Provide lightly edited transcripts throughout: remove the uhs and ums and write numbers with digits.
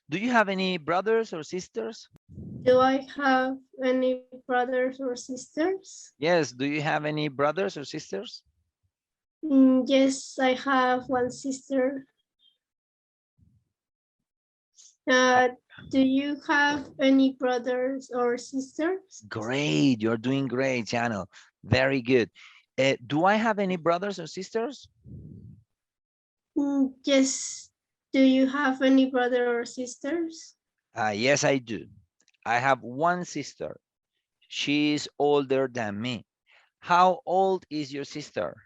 Do you have any brothers or sisters? Do I have any brothers or sisters? Yes, do you have any brothers or sisters? Yes, I have one sister. Uh, Uh, do you have any brothers or sisters? Great, you're doing great, Channel. Very good. Do I have any brothers or sisters? Yes. Do you have any brother or sisters? Yes, I do. I have one sister. She's older than me. How old is your sister?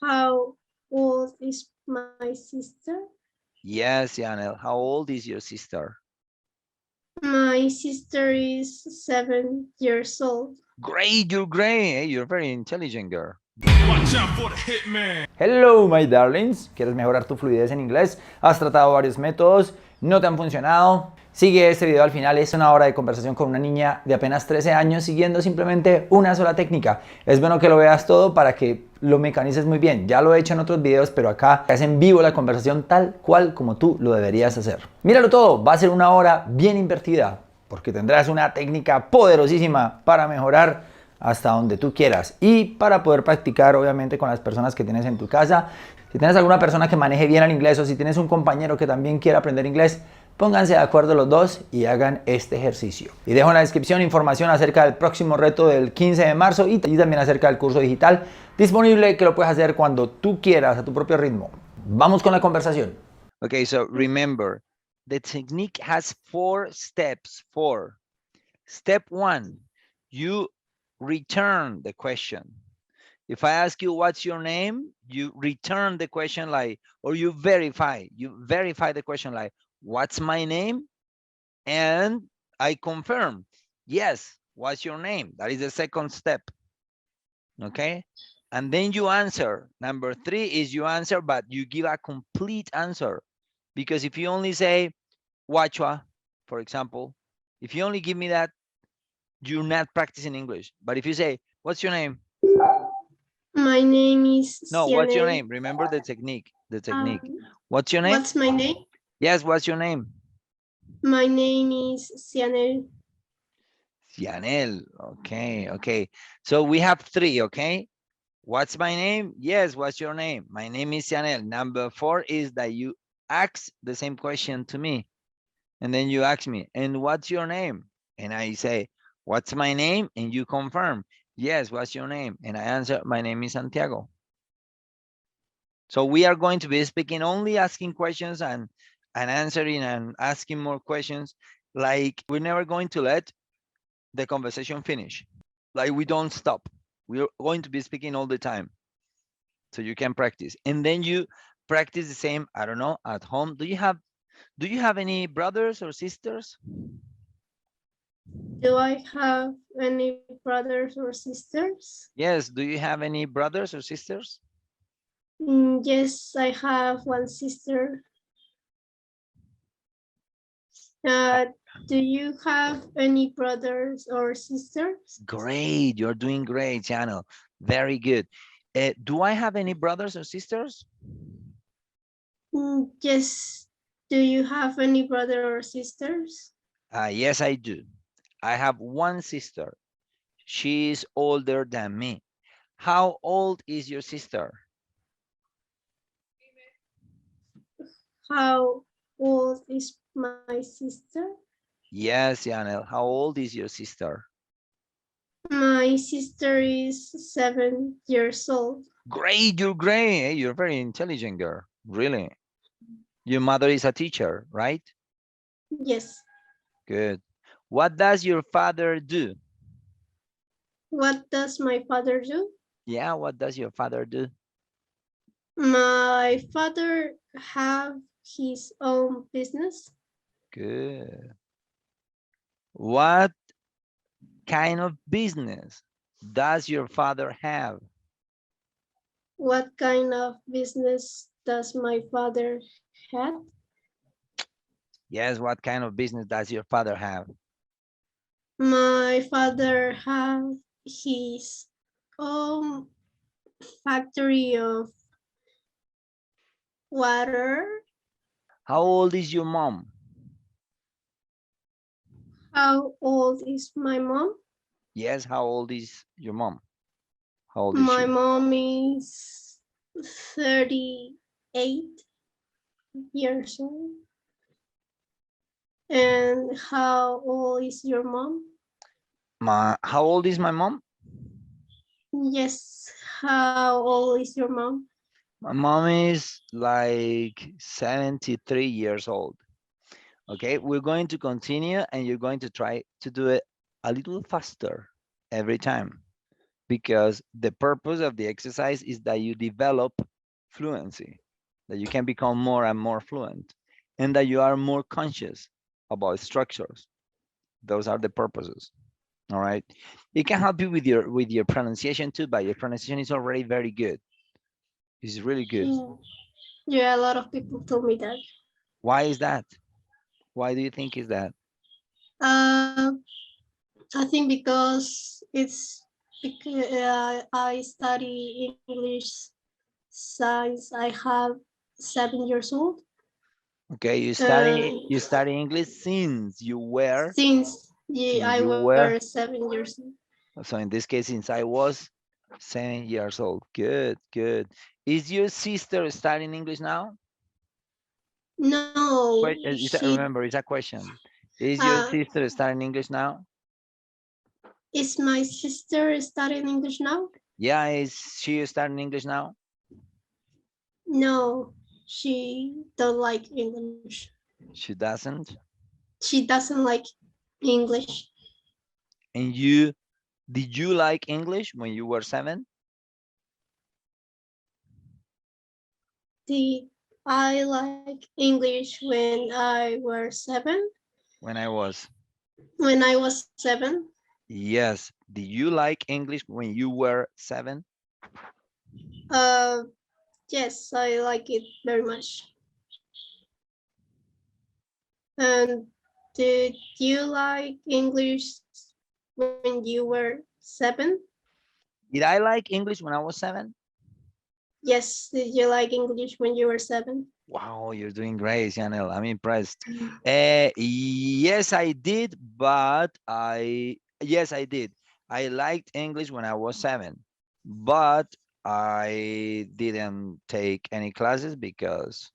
How old is my sister? Yes, Yanel. How old is your sister? My sister is 7 years old. Great, you're great. Hey, you're very intelligent girl. Watch out for the hitman. Hello, my darlings. ¿Quieres mejorar tu fluidez en inglés? ¿Has tratado varios métodos? ¿No te han funcionado? Sigue este video al final. Es una hora de conversación con una niña de apenas 13 años siguiendo simplemente una sola técnica. Es bueno que lo veas todo para que lo mecanices muy bien. Ya lo he hecho en otros videos, pero acá es en vivo la conversación tal cual como tú lo deberías hacer. Míralo todo. Va a ser una hora bien invertida porque tendrás una técnica poderosísima para mejorar hasta donde tú quieras y para poder practicar obviamente con las personas que tienes en tu casa. Si tienes alguna persona que maneje bien el inglés o si tienes un compañero que también quiera aprender inglés, pónganse de acuerdo los dos y hagan este ejercicio. Y dejo en la descripción información acerca del próximo reto del 15 de marzo y también acerca del curso digital disponible que lo puedes hacer cuando tú quieras a tu propio ritmo. Vamos con la conversación. Okay, so remember, the technique has 4 steps. 4. Step 1, you return the question. If I ask you what's your name, you return the question like, or you verify the question like, what's my name? And I confirm, yes, what's your name? That is the second step. Okay. And then you answer. Number 3 is you answer, but you give a complete answer. Because if you only say Wachua, for example, if you only give me that, you're not practicing English. But if you say, what's your name? My name is No, what's your Sianel. name? Remember the technique, What's your name? What's my name? Yes, what's your name? My name is Sianel. Cianel. Okay, okay. So we have 3, okay? What's my name? Yes, what's your name? My name is Cianel. Number 4 is that you ask the same question to me. And then you ask me, and what's your name? And I say, what's my name? And you confirm, yes, what's your name? And I answer, my name is Santiago. So we are going to be speaking only asking questions and answering and asking more questions. Like we're never going to let the conversation finish. Like we don't stop. We're going to be speaking all the time. So you can practice. And then you practice the same, I don't know, at home. Do you have any brothers or sisters? Do I have any brothers or sisters? Yes, do you have any brothers or sisters? Yes, I have one sister. Do you have any brothers or sisters? Great, you're doing great, Channel. Very good. Do I have any brothers or sisters? Yes. Do you have any brother or sisters? Yes, I do. I have one sister. She's older than me. How old is your sister? How old is my sister? Yes, Yanel. How old is your sister? My sister is 7 years old. Great, you're great. Hey, you're very intelligent girl. Really. Your mother is a teacher, right? Yes. Good. What does your father do? What does my father do? Yeah, what does your father do? My father have his own business. Good. What kind of business does your father have? What kind of business does my father have? Yes, what kind of business does your father have? My father have his own factory of water. How old is your mom? How old is my mom? Yes, how old is your mom? How old is My she? mom is 38 years old. And how old is your mom? How old is my mom? Yes, how old is your mom? My mom is like 73 years old. Okay, we're going to continue and you're going to try to do it a little faster every time, because the purpose of the exercise is that you develop fluency, that you can become more and more fluent, and that you are more conscious about structures. Those are the purposes. All right. It can help you with your pronunciation too, but your pronunciation is already very good. It's really good. Yeah, a lot of people told me that. Why is that? Why do you think is that? Uh, I think because I study English since I have 7 years old. Okay, And you study English since you were since since I you were was 7 years old. so in this case since I was 7 years old. Good, good. Is your sister studying English now? No, Wait, remember, it's a question. Is your uh, sister studying English now? is my sister studying English now? Yeah, is she studying English now? No, she don't like English. She doesn't. She doesn't like English. And did you like English when you were 7? Did I like English when I was 7? When I was. When I was 7? Yes. Did you like English when you were 7? Uh, yes, I like it very much. And did you like English when you were 7? Did I like English when I was 7? Yes, did you like English when you were 7? Wow, you're doing great, Chanel. I'm impressed. Yes, I did, but yes, I did. I liked English when I was 7, but I didn't take any classes because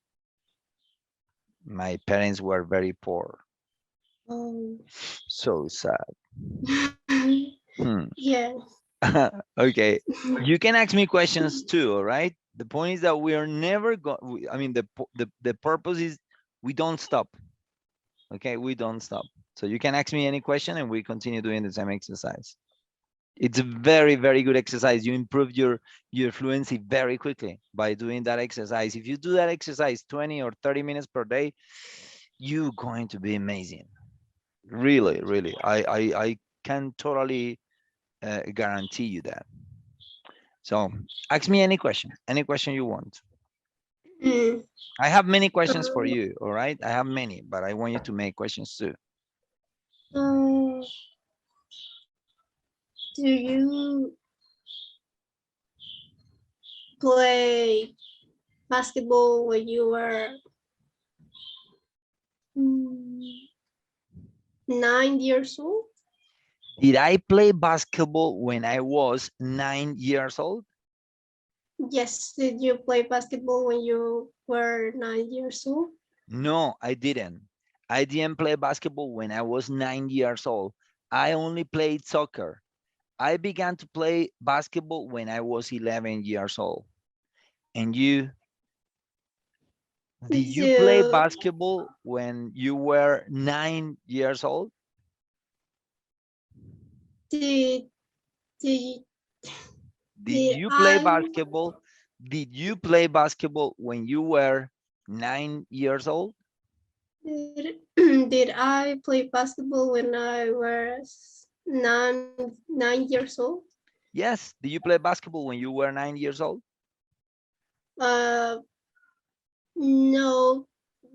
my parents were very poor. Oh. So sad. Hmm. Yeah. Okay, you can ask me questions too, all right? The point is that we are never going, I mean, the purpose is we don't stop. Okay, we don't stop. So you can ask me any question and we continue doing the same exercise. It's a very, very good exercise. You improve your fluency very quickly by doing that exercise. If you do that exercise 20 or 30 minutes per day, you're going to be amazing. Really, really. I can totally guarantee you that. So ask me any question you want. Mm. I have many questions for you, all right? I have many, but I want you to make questions too. Um, do you play basketball when you were 9 years old? Did I play basketball when I was 9 years old? Yes, did you play basketball when you were 9 years old? No, I didn't. I didn't play basketball when I was 9 years old. I only played soccer. I began to play basketball when I was 11 years old. And you, did you play Do, basketball when you were 9 years old? did, did, Did did you play I basketball? Did you play basketball when you were 9 years old? did I play basketball when I was 9 years old? Yes. Did you play basketball when you were 9 years old? Uh, no,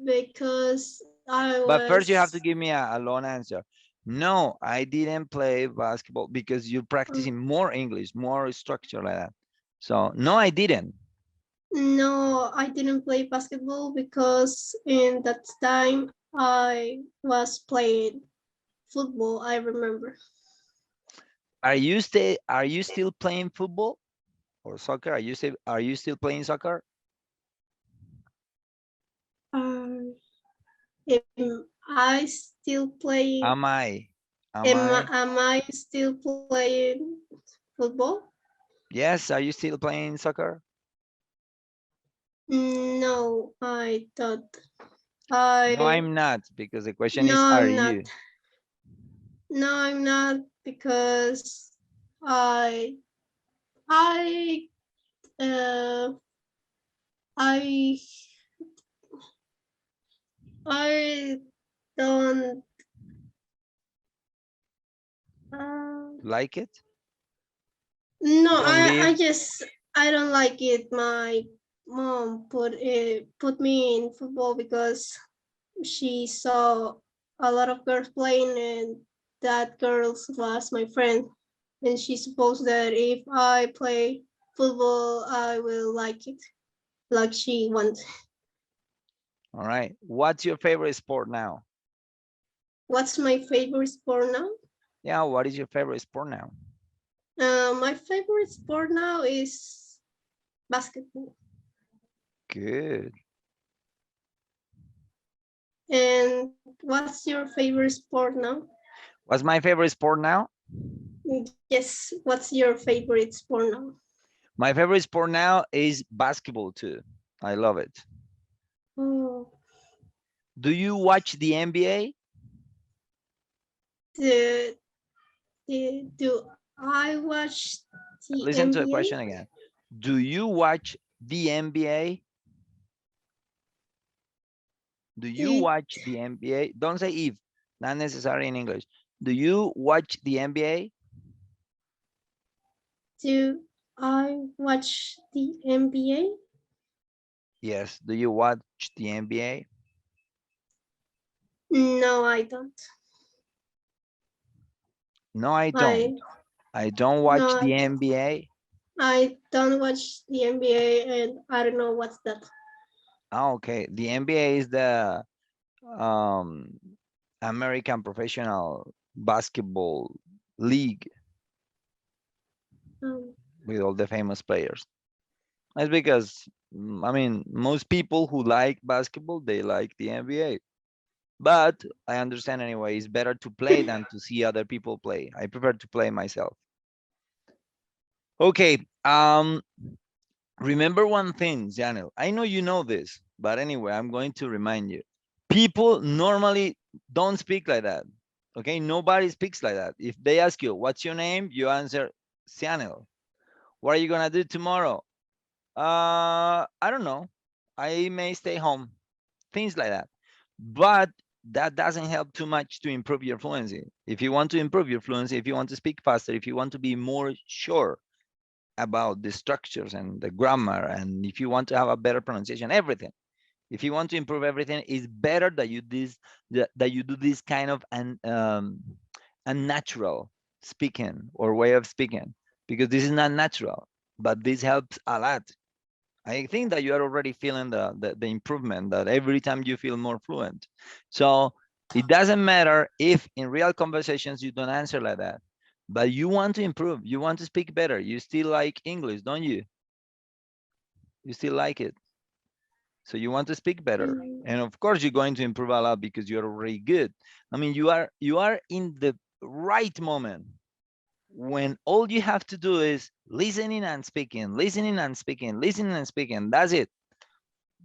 because I But first you have to was give me a long answer. No, I didn't play basketball because you're practicing more English, more structure like that. So no, I didn't. No, I didn't play basketball because in that time I was playing football, I remember. Are you still playing football or soccer? Are you still playing soccer? Am I still playing? Am I? Am I still playing football? Yes, are you still playing soccer? No, I don't. No, I'm not, because the question is, No, are I'm not. you? No, I'm not because I I uh I I don't Like it? no, You don't live? I don't like it. My mom put me in football because she saw a lot of girls playing and that girls was my friend, and she supposed that if I play football I will like it like she wants. All right. What's your favorite sport now? What's my favorite sport now? Yeah, what is your favorite sport now? My favorite sport now is basketball. Good. And what's your favorite sport now? What's my favorite sport now? Yes, what's your favorite sport now? My favorite sport now is basketball too. I love it. Oh, Do you watch the NBA? do I watch the Listen to the NBA? question again. Do you watch the NBA? Do you It- watch the NBA? Don't say if, not necessary in English. Do you watch the NBA? Do I watch the NBA? Yes. Do you watch the NBA? No, I don't. No, I don't. I don't watch No, the NBA. I don't watch the NBA, and I don't know what's that. Oh, okay. The NBA is the um, American Professional Basketball League with all the famous players. That's because, I mean, most people who like basketball, they like the NBA. But I understand anyway, it's better to play than to see other people play. I prefer to play myself. Okay, remember one thing, Janel. I know you know this, but anyway, I'm going to remind you. People normally don't speak like that. Okay, nobody speaks like that. If they ask you, what's your name? You answer, Janel. What are you gonna do tomorrow? I don't know. I may stay home. Things like that. But that doesn't help too much to improve your fluency. If you want to improve your fluency, if you want to speak faster, if you want to be more sure about the structures and the grammar, and if you want to have a better pronunciation, everything. If you want to improve everything, it's better that you do this kind of unnatural speaking or way of speaking, because this is not natural, but this helps a lot. I think that you are already feeling the improvement, that every time you feel more fluent. So it doesn't matter if in real conversations you don't answer like that, but you want to improve, you want to speak better. You still like English, don't you? You still like it. So you want to speak better. And of course, you're going to improve a lot because you're already good. I mean, you are in the right moment when all you have to do is listening and speaking, listening and speaking, listening and speaking. That's it.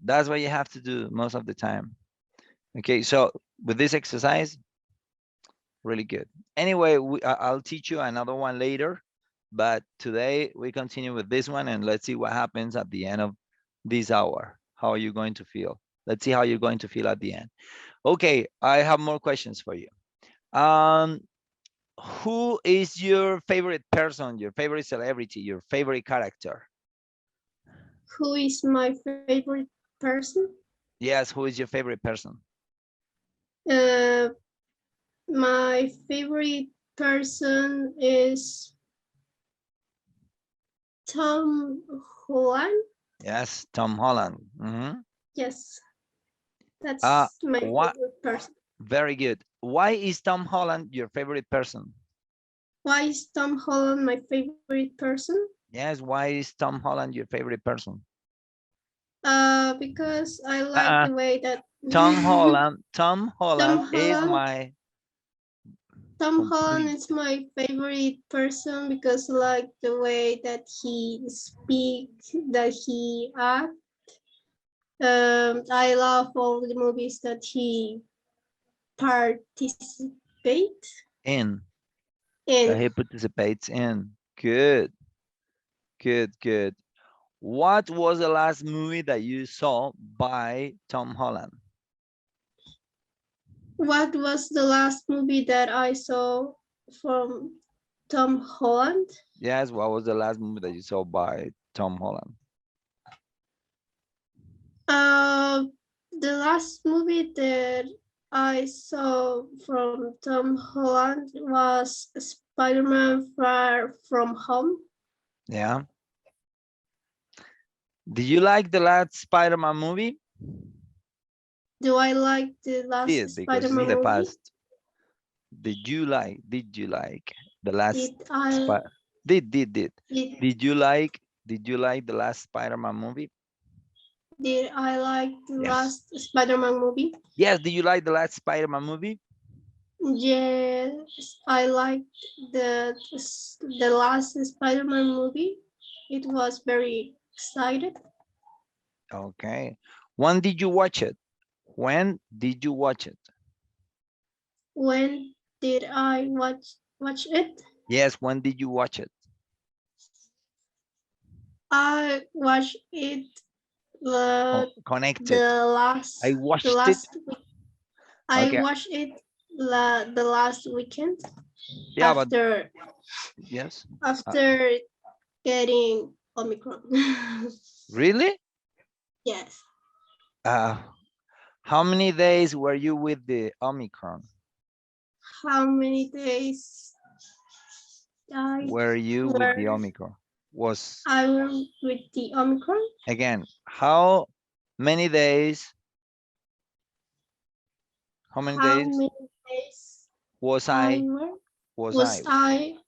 That's what you have to do most of the time. Okay, so with this exercise, really good. Anyway, I'll teach you another one later, but today we continue with this one and let's see what happens at the end of this hour. How are you going to feel? Let's see how you're going to feel at the end. Okay, I have more questions for you. Who is your favorite person, your favorite celebrity, your favorite character? Who is my favorite person? Yes, who is your favorite person? My favorite person is Tom Holland. Yes, Tom Holland. Mhm. Yes, that's my What? favorite person. Very good. Why is Tom Holland your favorite person? Why is Tom Holland my favorite person? Yes, why is Tom Holland your favorite person? Because I like the way that Tom Holland is Holland my Tom Holland complete. is my favorite person because I like the way that he speaks, that he acts. I love all the movies that he participates In. in. He participates in. Good, good, good. What was the last movie that you saw by Tom Holland? What was the last movie that I saw from Tom Holland? Yes, what was the last movie that you saw by Tom Holland? The last movie that I saw from Tom Holland was Spider-Man Far From Home. Yeah. Did you like the last Spider-Man movie? Do I like the last Did, because it's in Spider-Man the movie? past. Did you like the last Did I did did, did you like the last Spider-Man movie? did I like the Yes. last Spider-Man movie? Yes, did you like the last Spider-Man movie? Yes, I liked the last Spider-Man movie. It was very excited. Okay. When did you watch it? When did you watch it? When did I watch it? Yes, when did you watch it? I watched it Connected. the last I the watched it. last week. I Okay. watched it the last weekend Yeah, but after yes. after getting Omicron. Really? Yes. How many days were you with the Omicron? How many days I Were you with the were Omicron? Was I were with the Omicron? again, how many days? How many How days many days was I I were was was I I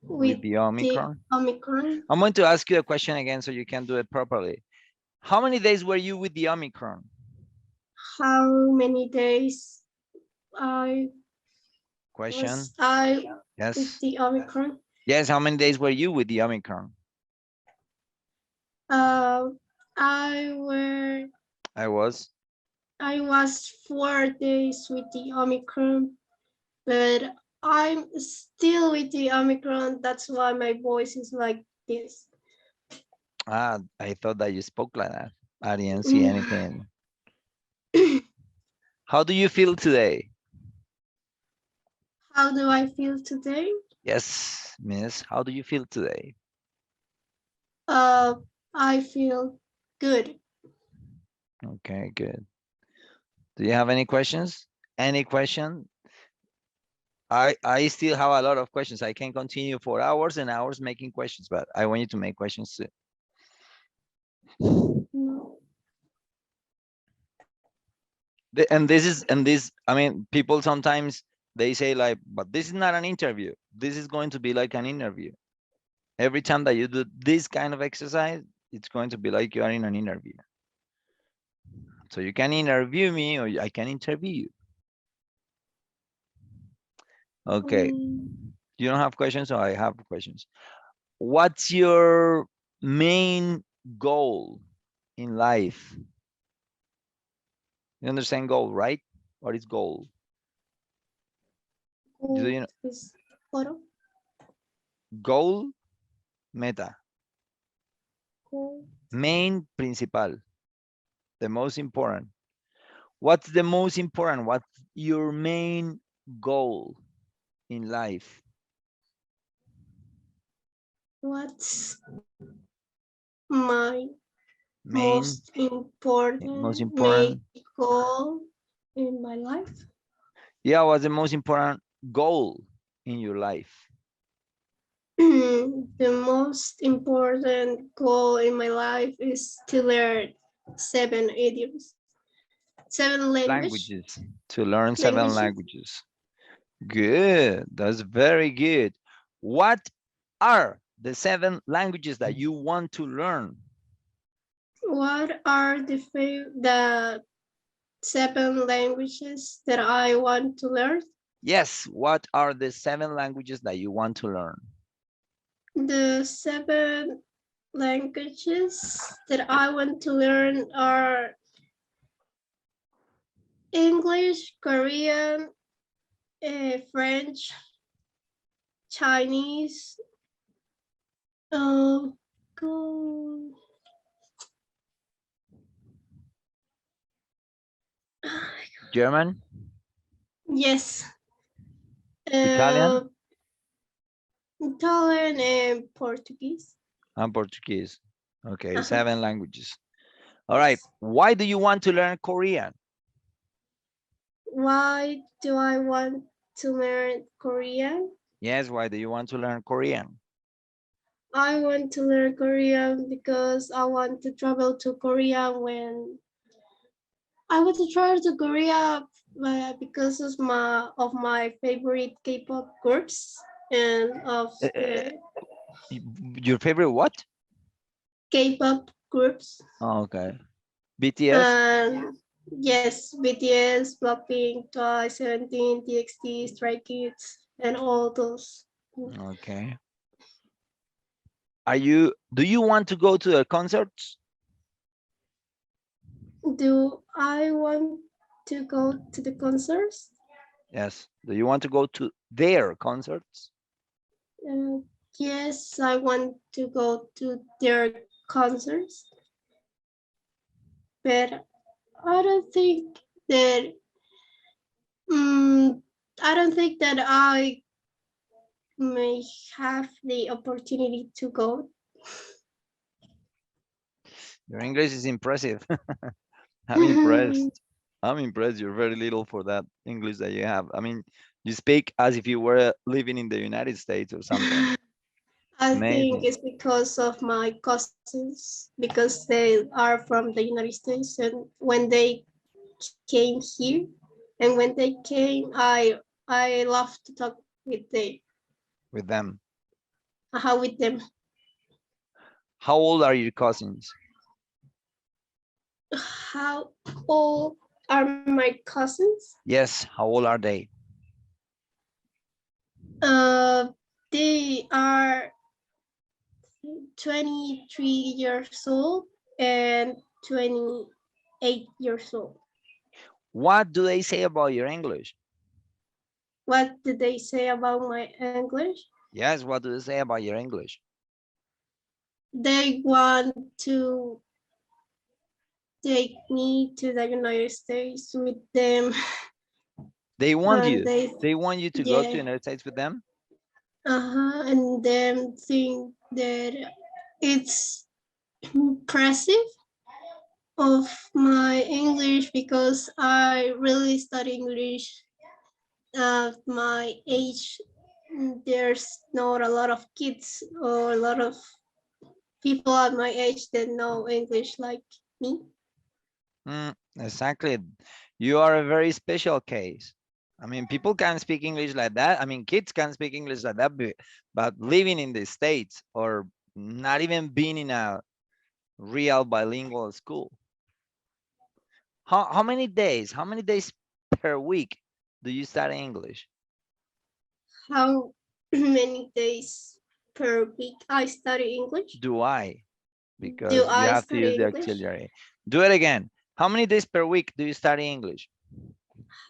with with the the Omicron? Omicron? I'm going to ask you a question again so you can do it properly. How many days were you with the Omicron? How many days I Question. was I with Yes. the Omicron? Yes, how many days were you with the Omicron? I were I was. I was 4 days with the Omicron, but I'm still with the Omicron. That's why my voice is like this. I thought that you spoke like that. I didn't see anything. How do you feel today? How do I feel today? Yes, miss. How do you feel today? I feel good. Okay, good. Do you have any questions? Any question? I still have a lot of questions. I can continue for hours and hours making questions, but I want you to make questions too. No. And this, I mean, people sometimes they say like, but this is not an interview. This is going to be like an interview. Every time that you do this kind of exercise, it's going to be like you are in an interview. So you can interview me or I can interview you. Okay. You don't have questions, so I have questions. What's your main goal in life? You understand goal, right? What is goal? Do you know Is photo. goal? Meta. Goal. Main, principal. The most important. What's the most important? What's your main goal in life? What's my Main, most important important. goal in my life? Yeah, what's the most important goal in your life? the most important goal in my life is to learn 7 idioms, 7 Languages. To learn 7 languages. languages. Good. That's very good. What are the 7 languages that you want to learn? What are the 7 languages that I want to learn? Yes. What are the 7 languages that you want to learn? The 7 languages that I want to learn are English, Korean, French, Chinese, go- German, yes, Italian, Italian and Portuguese. and Portuguese. Okay, 7 languages. All right. Why do you want to learn Korean? Why do I want to learn Korean? Yes, why do you want to learn Korean? I want to learn Korean because I want to travel to Korea when I want to travel to Korea because of my favorite K-pop groups and of the Your favorite what? K-pop groups. Oh, okay. BTS? And yes, BTS, Blackpink, Twice, 17, TXT, Stray Kids, and all those. Okay. Do you want to go to the concerts? Do I want to go to the concerts? Yes. Do you want to go to their concerts? Yes, I want to go to their concerts, but I don't think that I don't think that I may have the opportunity to go. Your English is impressive. I'm impressed. I'm impressed. You're very little for that English that you have. I mean, you speak as if you were living in the United States or something. I think Amazing. it's because of my cousins, because they are from the United States, and when they came here, and when they came, I love to talk with With them. with them. How old are your cousins? How old are my cousins? Yes. How old are they? They are 23 years old and 28 years old. What do they say about your English? What did they say about my English? Yes. What do they say about your English? They want to take me to the United States with them. They want And you. They want you to go to the yeah, United States with them? and them think that it's impressive of my English because I really study English at my age. There's not a lot of kids or a lot of people at my age that know English like me. Exactly. You are a very special case. I mean, people can speak English like that. I mean, kids can speak English like that, but living in the States or not even being in a real bilingual school. How many days per week do you study English? How many days per week I study English? Do I? Do Because you I have to use study the English? auxiliary. Do it again. How many days per week do you study English?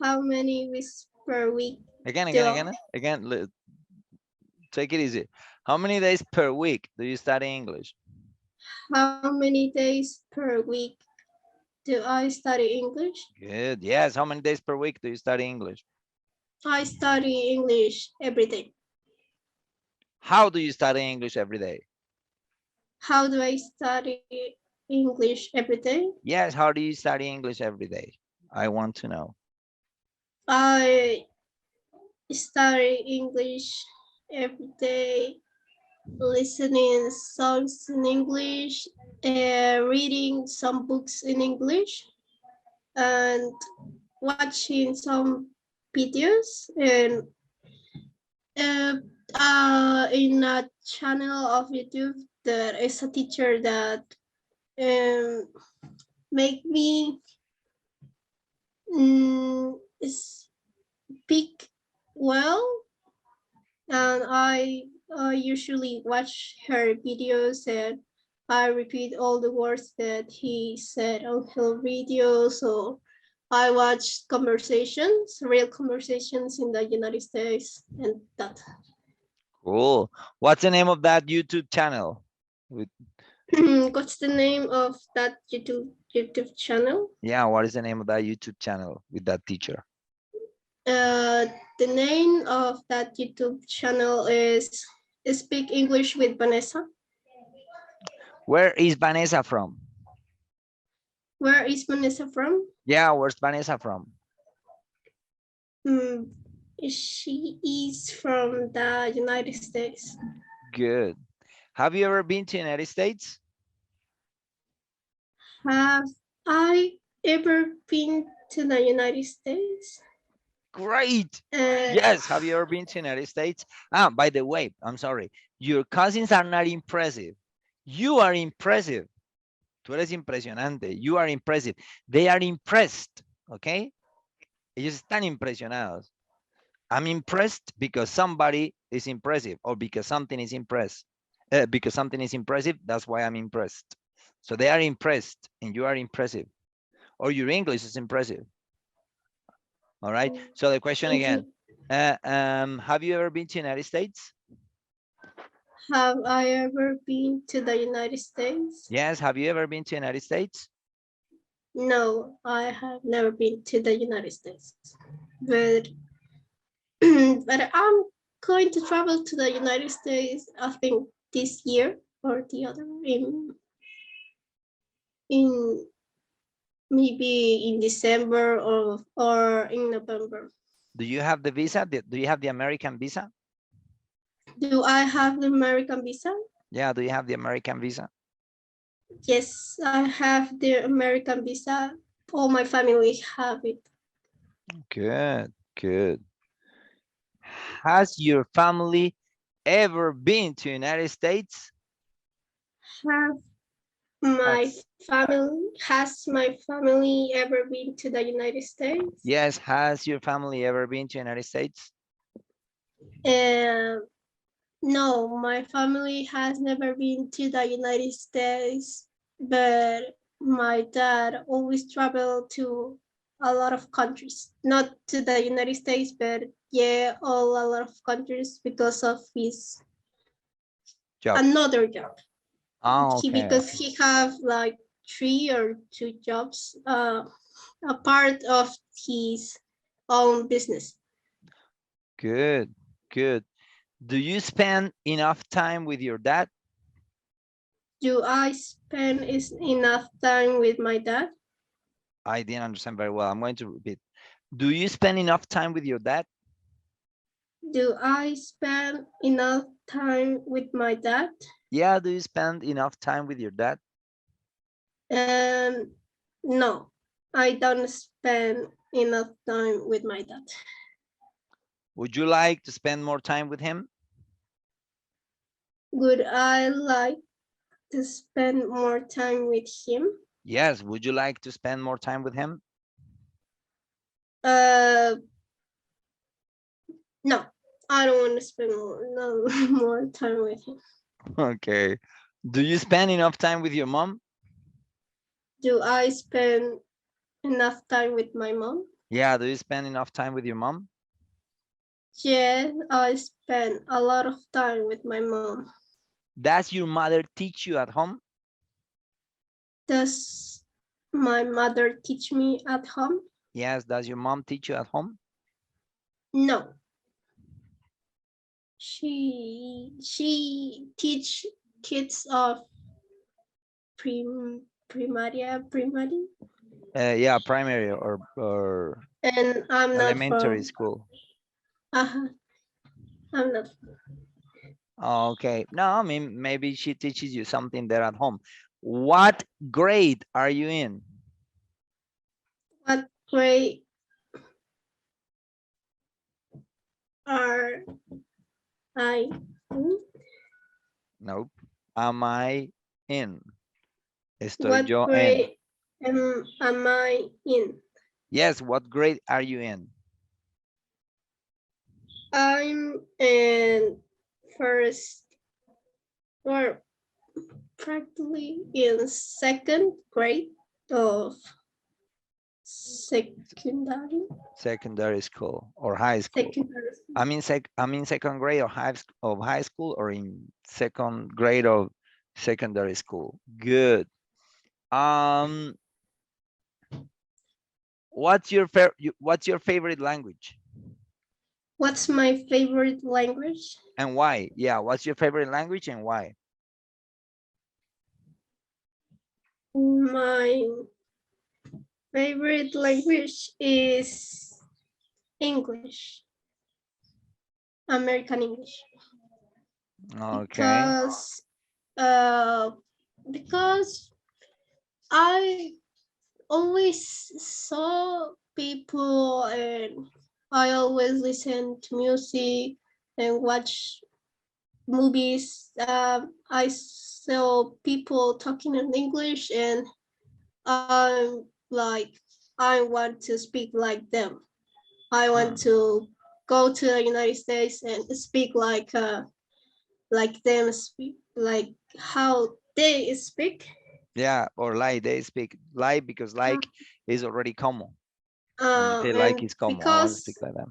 How many weeks per week Again, do take it easy. How many days per week do you study English? how many days per week do I study English? Good. Yes. How many days per week do you study English? I study English every day. How do you study English every day? How do I study English every day? Yes. How do you study English every day? I want to know. I study English every day listening songs in English, reading some books in English, and watching some videos and in a channel of YouTube there is a teacher that make me speak well, and I usually watch her videos and I repeat all the words that he said on her video. So I watch conversations, real conversations in the United States, and that. Cool. What's the name of that YouTube channel? What's the name of that YouTube channel? Yeah, what is the name of that YouTube channel with that teacher? The name of that YouTube channel is Speak English with Vanessa. Where is Vanessa from? Where is Vanessa from? Yeah, where's Vanessa from? She is from the United States. Good. Have you ever been to the United States? Have I ever been to the United States? Great. Yes, have you ever been to the United States? Ah, by the way, I'm sorry. Your cousins are not impressive. You are impressive. Tú eres impresionante. You are impressive. They are impressed, okay? Ellos están impresionados. I'm impressed because somebody is impressive or because something is impressed. Because something is impressive, that's why I'm impressed. So they are impressed and you are impressive. Or your English is impressive. All right. So the question again, have you ever been to the United States? Have I ever been to the United States? Yes. Have you ever been to the United States? No, I have never been to the United States. But but I'm going to travel to the United States, I think this year or the other, in maybe in December or in November. Do you have the visa? Do you have the American visa? Do I have the American visa? Yeah, do you have the American visa? Yes, I have the American visa. All my family have it. Good, good. Has your family ever been to the United States? Has my family ever been to the United States? Yes, has your family ever been to the United States? No, my family has never been to the United States, but my dad always traveled to a lot of countries, not to the United States, but yeah, a lot of countries because of his another job. Oh, okay. Because he have like 3 or 2 jobs, a part of his own business. Good, good. Do you spend enough time with your dad? Do I spend enough time with my dad? I didn't understand very well. I'm going to repeat. Do you spend enough time with your dad? Do I spend enough time with my dad? Yeah, do you spend enough time with your dad? No, I don't spend enough time with my dad. Would you like to spend more time with him? Would I like to spend more time with him? Yes, would you like to spend more time with him? No, I don't want to spend more time with him. Okay. Do you spend enough time with your mom? Do I spend enough time with my mom? Yeah, do you spend enough time with your mom? Yes, I spend a lot of time with my mom. Does your mother teach you at home? Does my mother teach me at home? Yes, does your mom teach you at home? No. She teach kids of primary. Yeah, primary or And I'm not elementary from. school. I'm not. Okay. No, I mean, maybe she teaches you something there at home. What grade are you in? What grade are I in? Nope. Am I in? Estoy What yo en. grade am I in? Yes, what grade are you in? I'm in first or practically in second grade of secondary. Secondary school or high school? Secondary. I'm in second grade of high school or in second grade of secondary school. Good. Um, what's your favorite language What's my favorite language? and why? Yeah, what's your favorite language and why? My favorite language is English, American English, Okay. uh, because I always saw people and I always listen to music and watch movies. I saw people talking in English and I'm like, I want to speak like them. I want to go to the United States and speak like them speak, like how they speak. Yeah, or like they speak like because like is already common. When you say like And is common, I want to speak like that.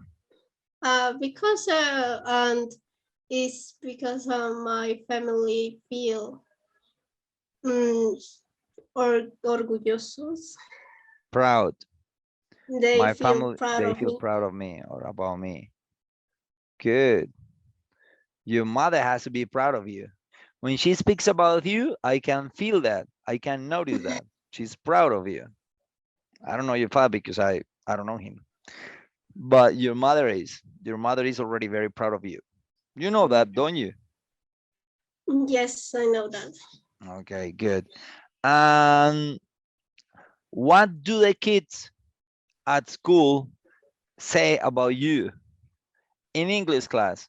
and it's because my family feel um, orgullosos. Proud. They My feel family, proud they of feel me. proud of me or about me. Good. Your mother has to be proud of you. When she speaks about you, I can feel that. I can notice that. She's proud of you. I don't know your father because I don't know him. But your mother is. Your mother is already very proud of you. You know that, don't you? Yes, I know that. Okay, good. And what do the kids at school say about you in English class?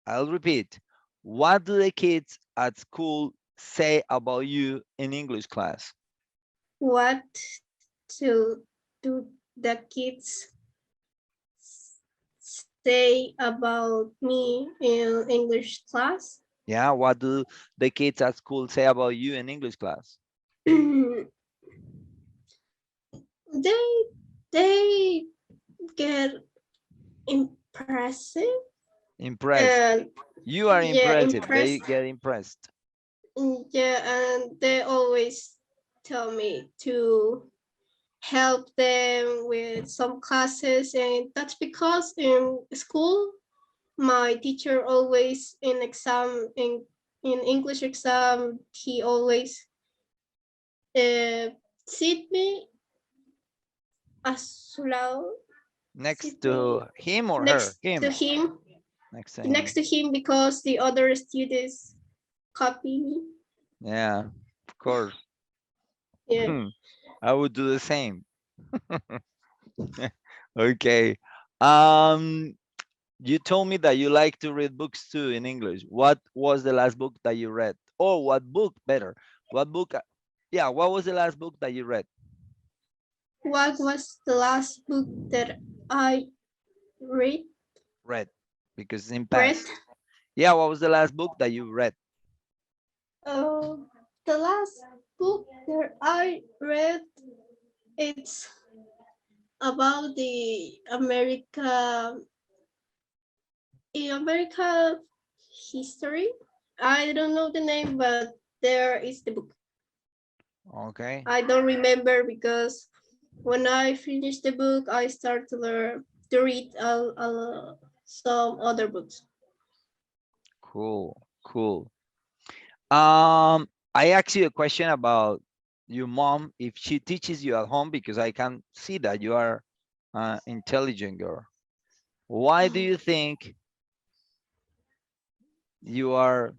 I'll repeat. What do the kids at school say about you in English class? What to do the kids say about me in English class? Yeah, what do the kids at school say about you in English class? they they get impressive Impressed. and You are yeah, impressive. They impressed. get impressed. Yeah, and they always tell me to help them with some classes, and that's because in school my teacher always in English exam he always sit me a su lado, Next sit me to him or her? next to Him. him, Next to next him. to him because the other students copy me. Yeah, of course. Yeah. I would do the same. Okay. Um, you told me that you like to read books too in English. What was the last book that you read? Or what book, better? What book? Yeah, what was the last book that you read? What was the last book that I read? Read, because it's in Read. past. Yeah, what was the last book that you read? The last book that I read, it's about the America history. I don't know the name, but there is the book. Okay, I don't remember because when I finished the book, I started to read some other books. cool, cool. I asked you a question about your mom, if she teaches you at home, because I can see that you are intelligent girl. Why do you think You are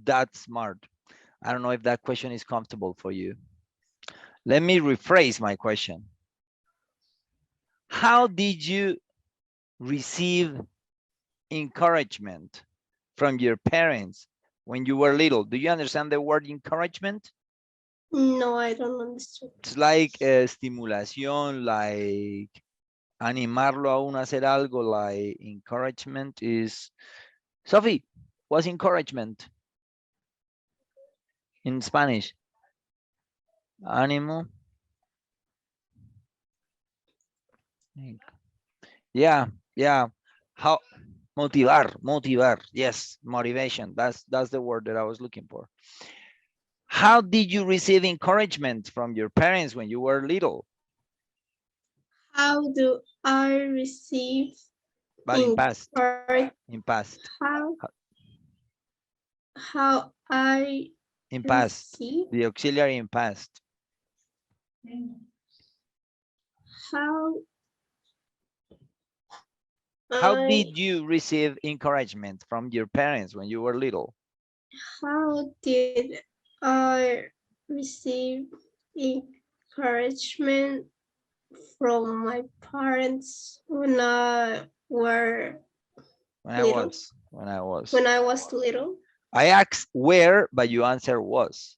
that smart. I don't know if that question is comfortable for you. Let me rephrase my question. How did you receive encouragement from your parents when you were little? Do you understand the word encouragement? No, I don't understand. It's like estimulación, like animarlo a uno a hacer algo, like encouragement is. Sophie, what's encouragement in Spanish? Ánimo. Yeah, yeah. How motivar. Yes, motivation. That's the word that I was looking for. How did you receive encouragement from your parents when you were little? How do I receive But in past, encourage- in past, how I in past, receive the auxiliary in past. How I- did you receive encouragement from your parents when you were little? how did I receive encouragement from my parents when I were When I little? was. When I was little? I asked where, but you answer was.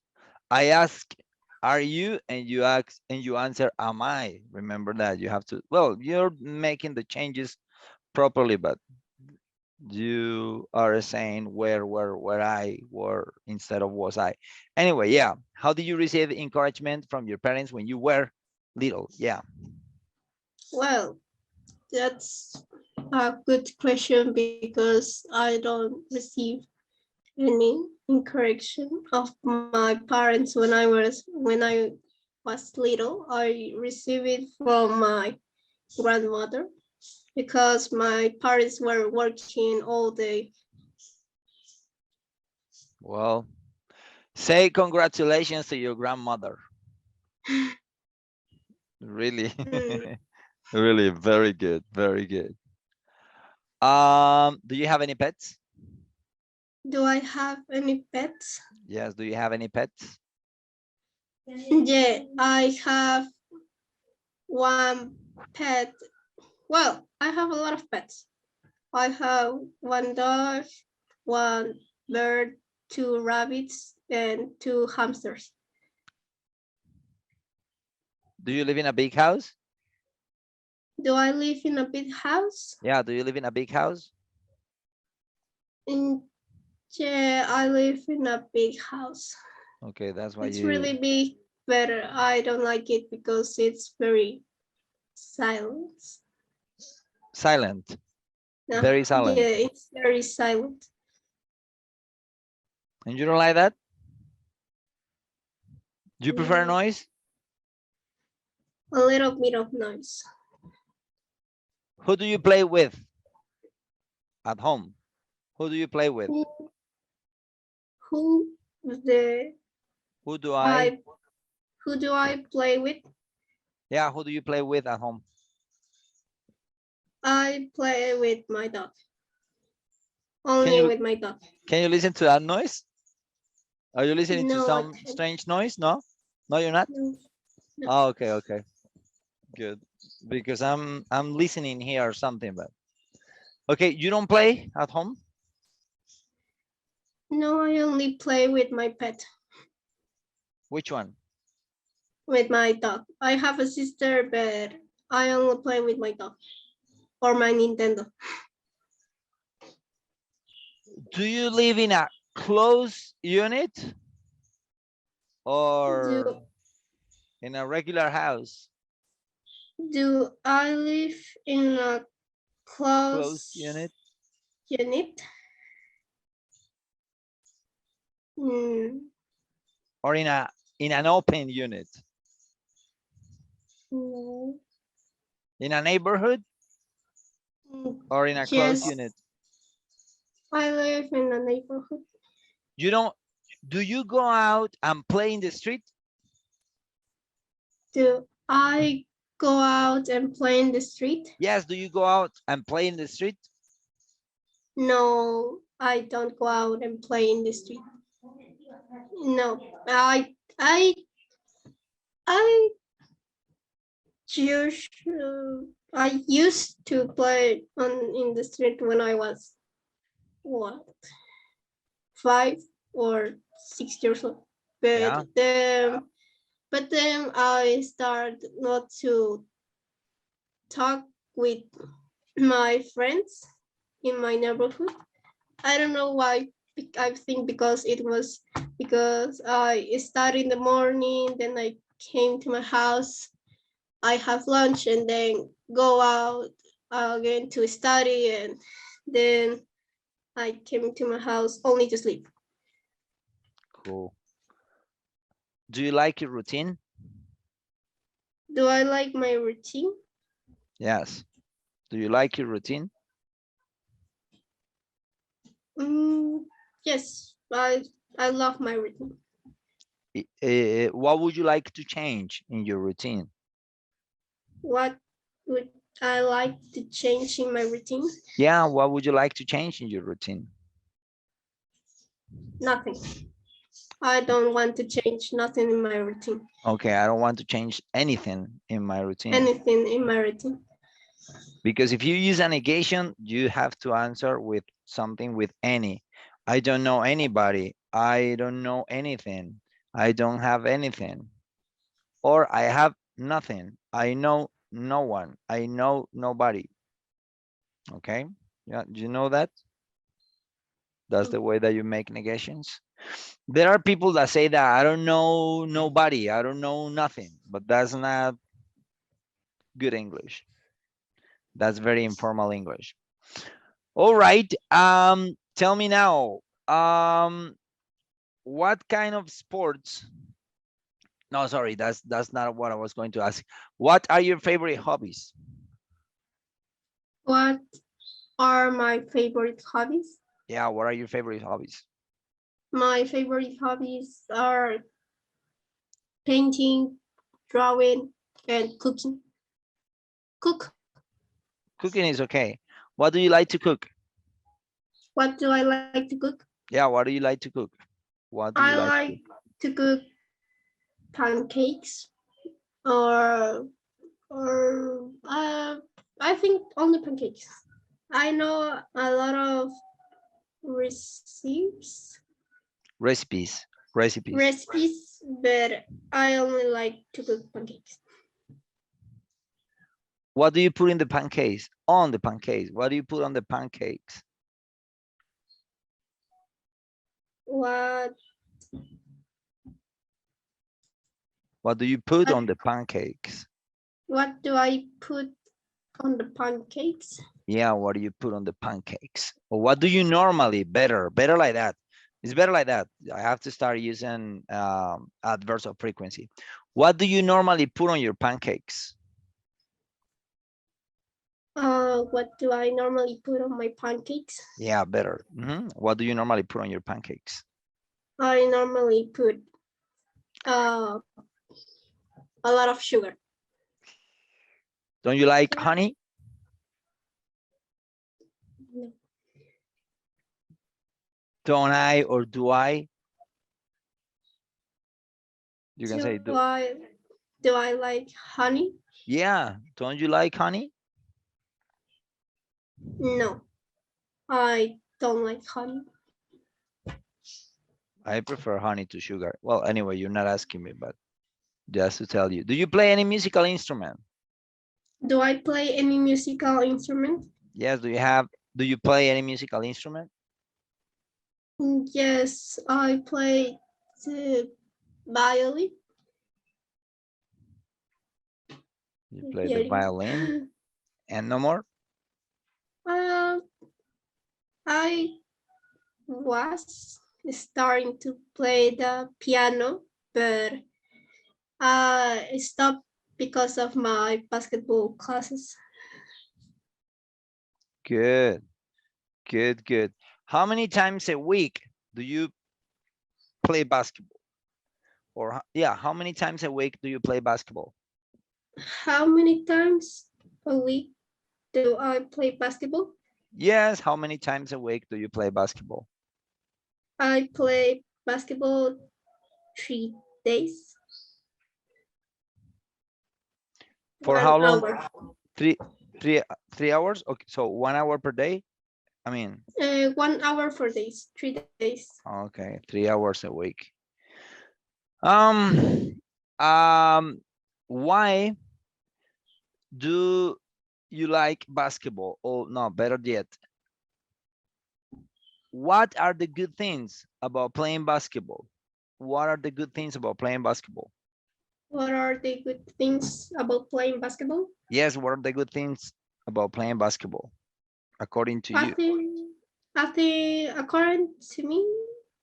I ask, are you? And you ask, and you answer, am I? Remember that you have to, well, you're making the changes properly, but you are saying where I were instead of was I. Anyway, yeah. How did you receive encouragement from your parents when you were little? Yeah. Well, that's a good question because I don't receive any encouragement of my parents when I was little. I received it from my grandmother because my parents were working all day. Well, say congratulations to your grandmother. Really, really very good, very good. Do you have any pets? Do I have any pets? Yes, do you have any pets? Yeah, I have one pet. Well, I have a lot of pets. I have one dog, one bird, 2 rabbits, and 2 hamsters. Do you live in a big house? Do I live in a big house? Yeah, do you live in a big house? Yeah, I live in a big house. Okay, that's why It's you really big, but I don't like it because it's very silent. silent, No, very silent. yeah, it's very silent. And you don't like that? Do you prefer No, noise? a little bit of noise. Who do you play with at home? Who do you play with? Who the Who do I? who do I play with? Yeah, who do you play with at home? I play with my dog. Only with my dog. Can you listen to that noise? Are you listening to No, I some can't. strange noise? No? No, you're not? No. Oh, okay, okay. Good. Because I'm listening here or something, but okay, you don't play at home? No, I only play with my pet, Which one? with my dog. I have a sister, but I only play with my dog or my Nintendo. Do you live in a closed unit or in a regular house? Do I live in a Closed closed unit? unit? Or in an open unit? No. In a neighborhood or in a closed Yes, unit? I live in a neighborhood. You don't, do you go out and play in the street? Do I go out and play in the street? Yes, do you go out and play in the street? No, I don't go out and play in the street. No, I used I used to play in the street when I was what 5 or 6 years old. Yeah. But then I started not to talk with my friends in my neighborhood. I don't know why. I think because I started in the morning, then I came to my house, I have lunch, and then go out again to study, and then I came to my house only to sleep. Cool. Do you like your routine? Do I like my routine? Yes. Do you like your routine? Yes, I love my routine. What would you like to change in your routine? What would I like to change in my routine? Yeah, what would you like to change in your routine? Nothing. I don't want to change nothing in my routine. Okay, I don't want to change anything in my routine. Anything in my routine. Because if you use a negation, you have to answer with something with any. I don't know anybody. I don't know anything. I don't have anything. Or I have nothing. I know no one. I know nobody. Okay? Yeah, do you know that? That's the way that you make negations. There are people that say that I don't know nobody. I don't know nothing. But that's not good English. That's very informal English. All right. Tell me now. What kind of sports? No, sorry, that's not what I was going to ask. What are your favorite hobbies? What are my favorite hobbies? Yeah, what are your favorite hobbies? My favorite hobbies are painting, drawing, and cooking. Cook. Cooking is okay. What do you like to cook? What do I like to cook? Yeah, what do you like to cook? What do you I like to like cook? to cook pancakes or I think only pancakes. I know a lot of recipes, Recipes. but I only like to cook pancakes. What do you put in the pancakes? On the pancakes. What do you put on the pancakes? What What do you put on the pancakes? what do I put on the pancakes? Yeah, what do you put on the pancakes? Or what do you normally, better like that. It's better like that. I have to start using adverbs of frequency. What do you normally put on your pancakes? What do I normally put on my pancakes? Yeah, better. What do you normally put on your pancakes? I normally put a lot of sugar. Don't you like honey? No. Don't I or do I? You can say do. Do I like honey? Yeah, don't you like honey? No, I don't like honey. I prefer honey to sugar. Well, anyway, you're not asking me, but just to tell you. Do you play any musical instrument? Do I play any musical instrument? Yes, do you play any musical instrument? Yes, I play the violin. You play the violin and no more? I was starting to play the piano, but I stopped because of my basketball classes. Good, good, good. How many times a week do you play basketball? Or yeah, how many times a week do you play basketball? How many times a week do I play basketball? Yes, how many times a week do you play basketball? I play basketball 3 days. For 1 how long? hour. Three, three, 3 hours? Okay, so 1 hour per day? I mean, 1 hour for days, 3 days. okay, 3 hours a week. Um, why do you like basketball? Or no, better yet, what are the good things about playing basketball? What are the good things about playing basketball? What are the good things about playing basketball? Yes, what are the good things about playing basketball, according to you? I think, according to me,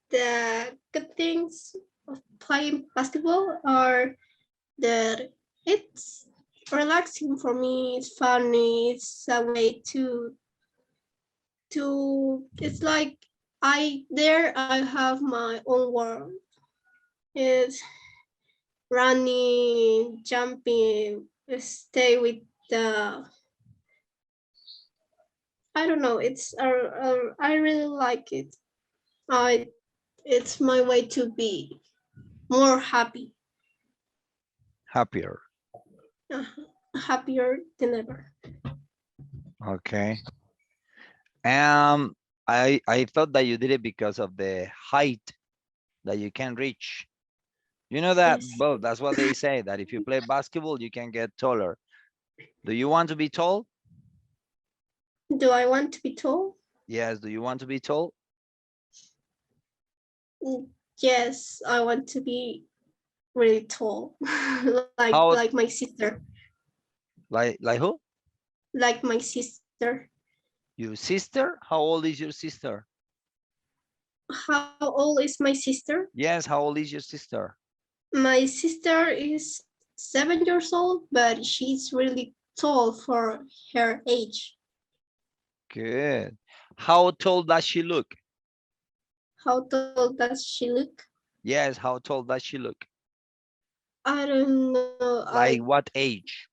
the good things of playing basketball are that it's relaxing for me. It's funny. It's a way to. It's like I have my own world. It's running, jumping, stay with the. I don't know. I really like it. It's my way to be more happy, Happier. happier than ever. Okay. I thought that you did it because of the height that you can reach. You know that, Yes. well, that's what they say, that if you play basketball, you can get taller. Do you want to be tall? Do I want to be tall? Yes. Do you want to be tall? Yes, I want to be really tall, How, like my sister, like who? like my sister. Your sister? How old is your sister? How old is my sister? Yes, how old is your sister? My sister is 7 years old, but she's really tall for her age. Good. How tall does she look? How tall does she look? Yes, how tall does she look? I don't know. Like what age?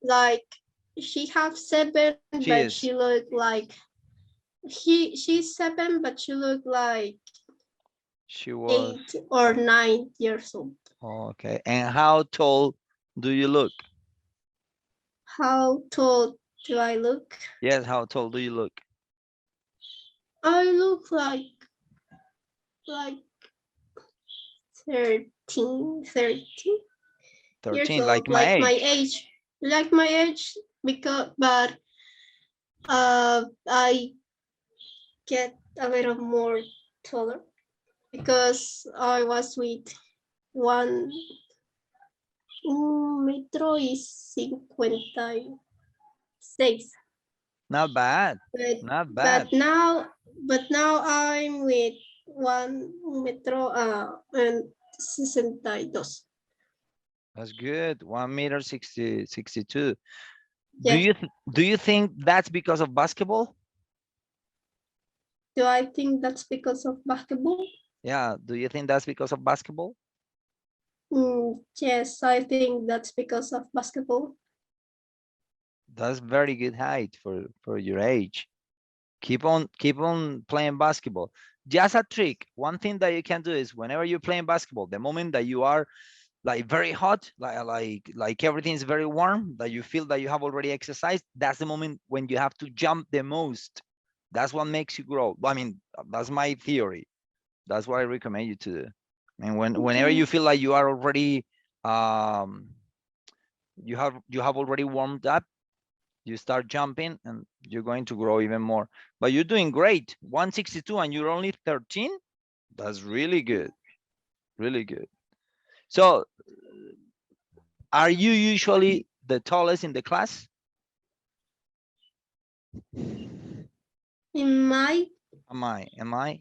Like she have 7, She but is. she look like she's 7, but she look like She was. 8 or 9 years old. Okay. And how tall do you look? How tall do I look? Yes, how tall do you look? I look like 13 years 13, old, like my like my age. age, because but I get a little more taller because I was with 1,56 metros. Not bad. But Not but bad. now but now I'm with 1 metro and 62. That's good. 1 meter 62. Yes. Do you think that's because of basketball? Do I think that's because of basketball? Yeah. Do you think that's because of basketball? Yes, I think that's because of basketball. That's very good height for your age. Keep on playing basketball. Just a trick. One thing that you can do is whenever you're playing basketball, the moment that you are like very hot, like everything is very warm, that you feel that you have already exercised, that's the moment when you have to jump the most. That's what makes you grow. I mean, that's my theory. That's what I recommend you to do. And whenever you feel like you are already you have already warmed up, you start jumping and you're going to grow even more. But you're doing great. 162 and you're only 13. That's really good. Really good. So are you usually the tallest in the class? In my Am I?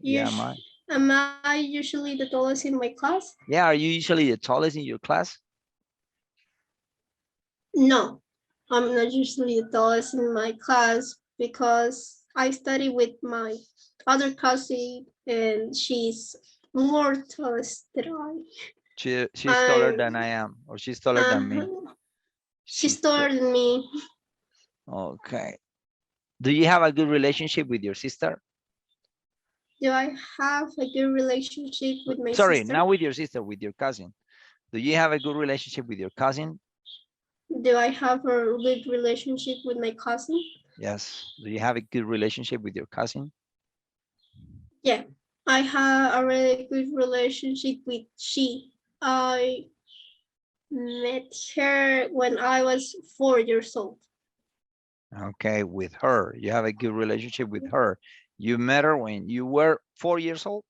Yeah, am I? am I usually the tallest in my class? Yeah, are you usually the tallest in your class? No, I'm not usually the tallest in my class because I study with my other cousin and she's more tallest than I. She's taller than I am, or she's taller than me. She's taller than me. Okay. Do you have a good relationship with your sister? Do I have a good relationship with my Sorry, sister? not with your sister, with your cousin. Do you have a good relationship with your cousin? Do I have a good relationship with my cousin? Yes. Do you have a good relationship with your cousin? Yeah, I have a really good relationship with she. I met her when I was 4 years old. Okay, with her. You have a good relationship with her. You met her when you were 4 years old?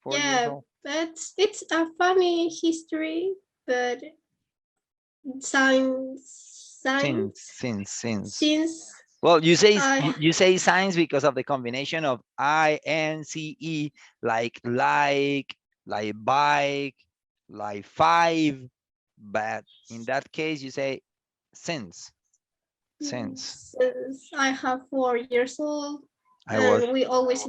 4 years Yeah, old? but it's a funny history, but since Well, you say I you say signs because of the combination of INCE, like bike, like five, but in that case you say since. since I have 4 years old, I was and we always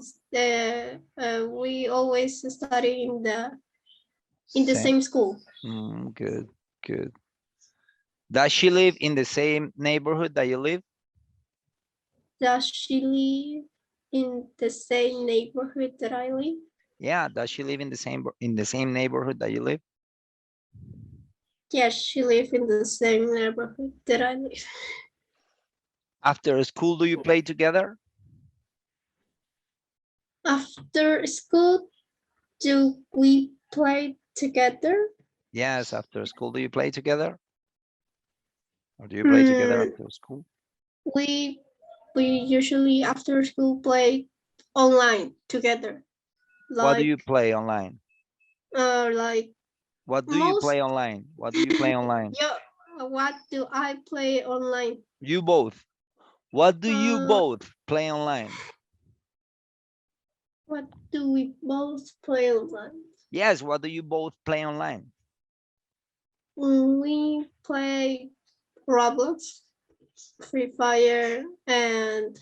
study in the same school. Good, good. Does she live in the same neighborhood that you live? Does she live in the same neighborhood that I live? Yeah, does she live in the same neighborhood that you live? Yes, she lives in the same neighborhood that I live. After school, do you play together? After school, do we play together? Yes, after school, do you play together? Or do you play together after school? We usually after school play online together. What do you Like play online? like What do you most play online? What do you play online? yeah, what do I play online? You both. What do you Uh, both play online? what do we both play online? Yes, what do you both play online? We play Roblox, Free Fire, and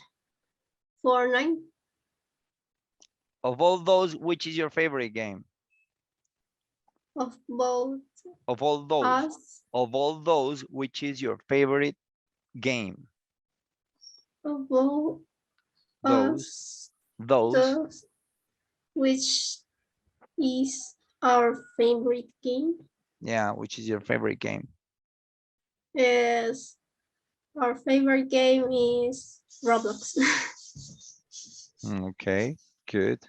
Fortnite. Of all those, which is your favorite game? Of both Of all those, us, which is your favorite game? of both Those, us, those. those, which is our favorite game, Yeah, which is your favorite game? is our favorite game is Roblox. Okay, good.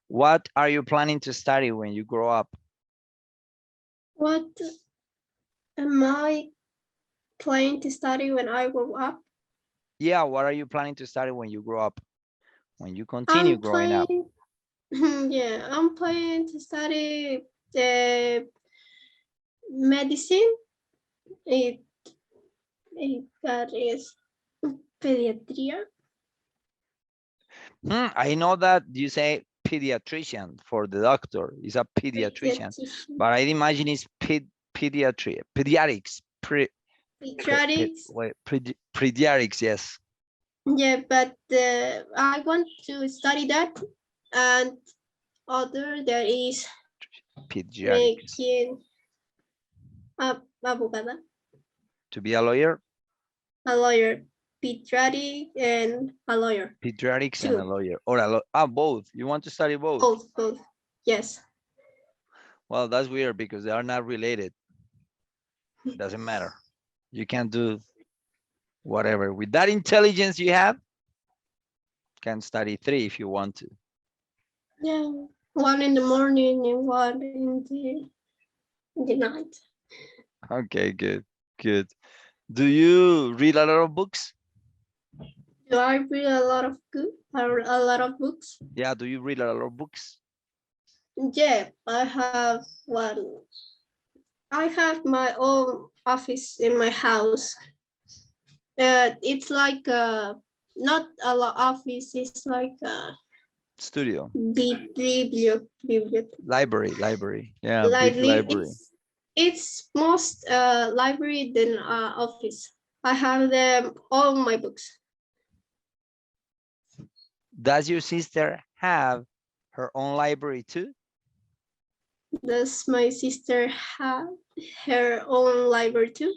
What are you planning to study when you grow up? What am I planning to study when I grow up? Yeah, what are you planning to study when you grow up? When you continue I'm growing up? planning, yeah, I'm planning to study the medicine. That is pediatría. I know that you say pediatrician for the doctor. It's a pediatrician, but I imagine it's pediatrics, Pediatrics. pediatrics, yes. Yeah, but I want to study that, and other that is Pediatrics. making abogada, To be a lawyer? a lawyer, pediatric and a lawyer. Pediatrics and a Two, lawyer. Or both. You want to study both? both. Yes. Well, that's weird because they are not related. Doesn't matter. You can do whatever. With that intelligence you have, can study 3 if you want to. Yeah, one in the morning and one in the night. Okay, good, good. Do you read a lot of books? Do I read a lot of books? Yeah, do you read a lot of books? Yeah, I have one. I have my own office in my house. It's like not a lot office. It's like a Studio. Library. Yeah, big library. It's most library than office. I have them all my books. Does your sister have her own library too? Does my sister have her own library too?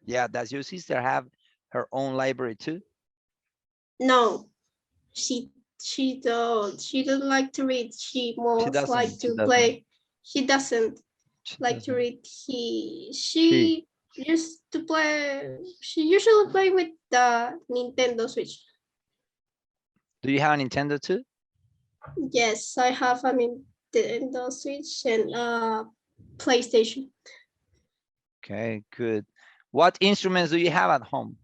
Yeah, does your sister have her own library too? No, she don't like to read. She more like to play. She doesn't like to read. She used to play. She usually play with the Nintendo Switch. Do you have a Nintendo too? Yes, I have a Nintendo Switch and PlayStation. Okay, good. What instruments do you have at home?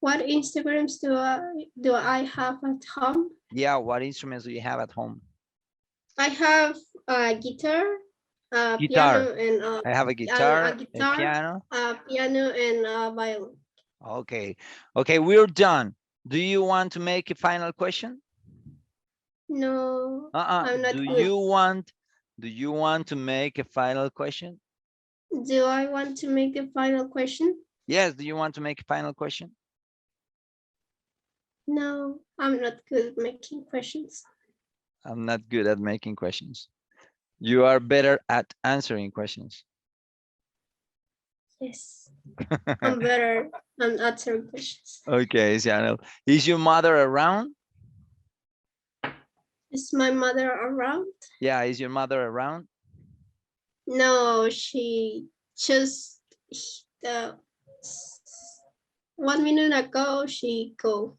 What instruments do I have at home? Yeah, what instruments do you have at home? I have a guitar, a Guitar. piano, and I have a guitar, a piano, and a violin. Okay. Okay, we're done. Do you want to make a final question? No, I'm not Do good. you want to make a final question? Do I want to make a final question? Yes, do you want to make a final question? No, I'm not good at making questions. I'm not good at making questions. You are better at answering questions. Yes, I'm better at answering questions. Okay, Sianel. Is your mother around? Is my mother around? Yeah, is your mother around? No, she just 1 minute ago she go.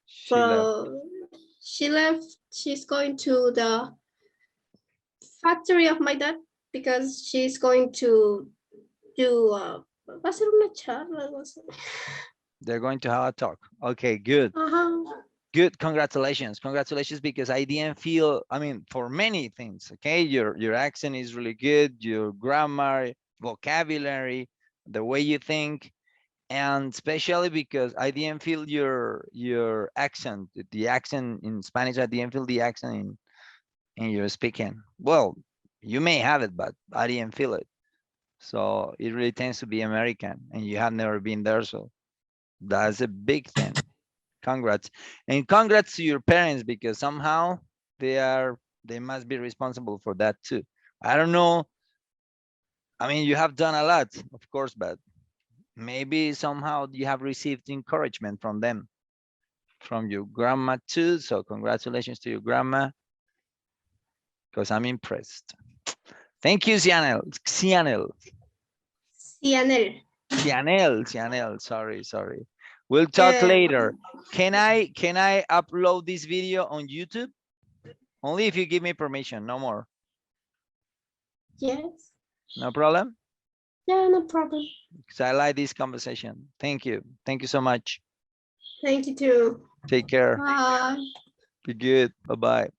She left. She left. She's going to the factory of my dad because she's going to do va a ser una charla, algo así. They're going to have a talk. Okay, good. Good, congratulations. Congratulations, because I didn't feel, I mean, for many things, okay? Your accent is really good, your grammar, vocabulary, the way you think, and especially because I didn't feel your accent, the accent in Spanish. I didn't feel the accent in your speaking. Well, you may have it, but I didn't feel it. So it really tends to be American, and you have never been there, so that's a big thing. Congrats. And congrats to your parents, because somehow they must be responsible for that too. I don't know. I mean, you have done a lot, of course, but maybe somehow you have received encouragement from them, from your grandma too. So congratulations to your grandma, because I'm impressed. Thank you, Sianel. Sianel. Sorry. We'll talk later. Can I upload this video on YouTube? Only if you give me permission, no more. Yes. No problem? Yeah, no problem. Because I like this conversation. Thank you. Thank you so much. Thank you too. Take care. Bye. Be good. Bye-bye.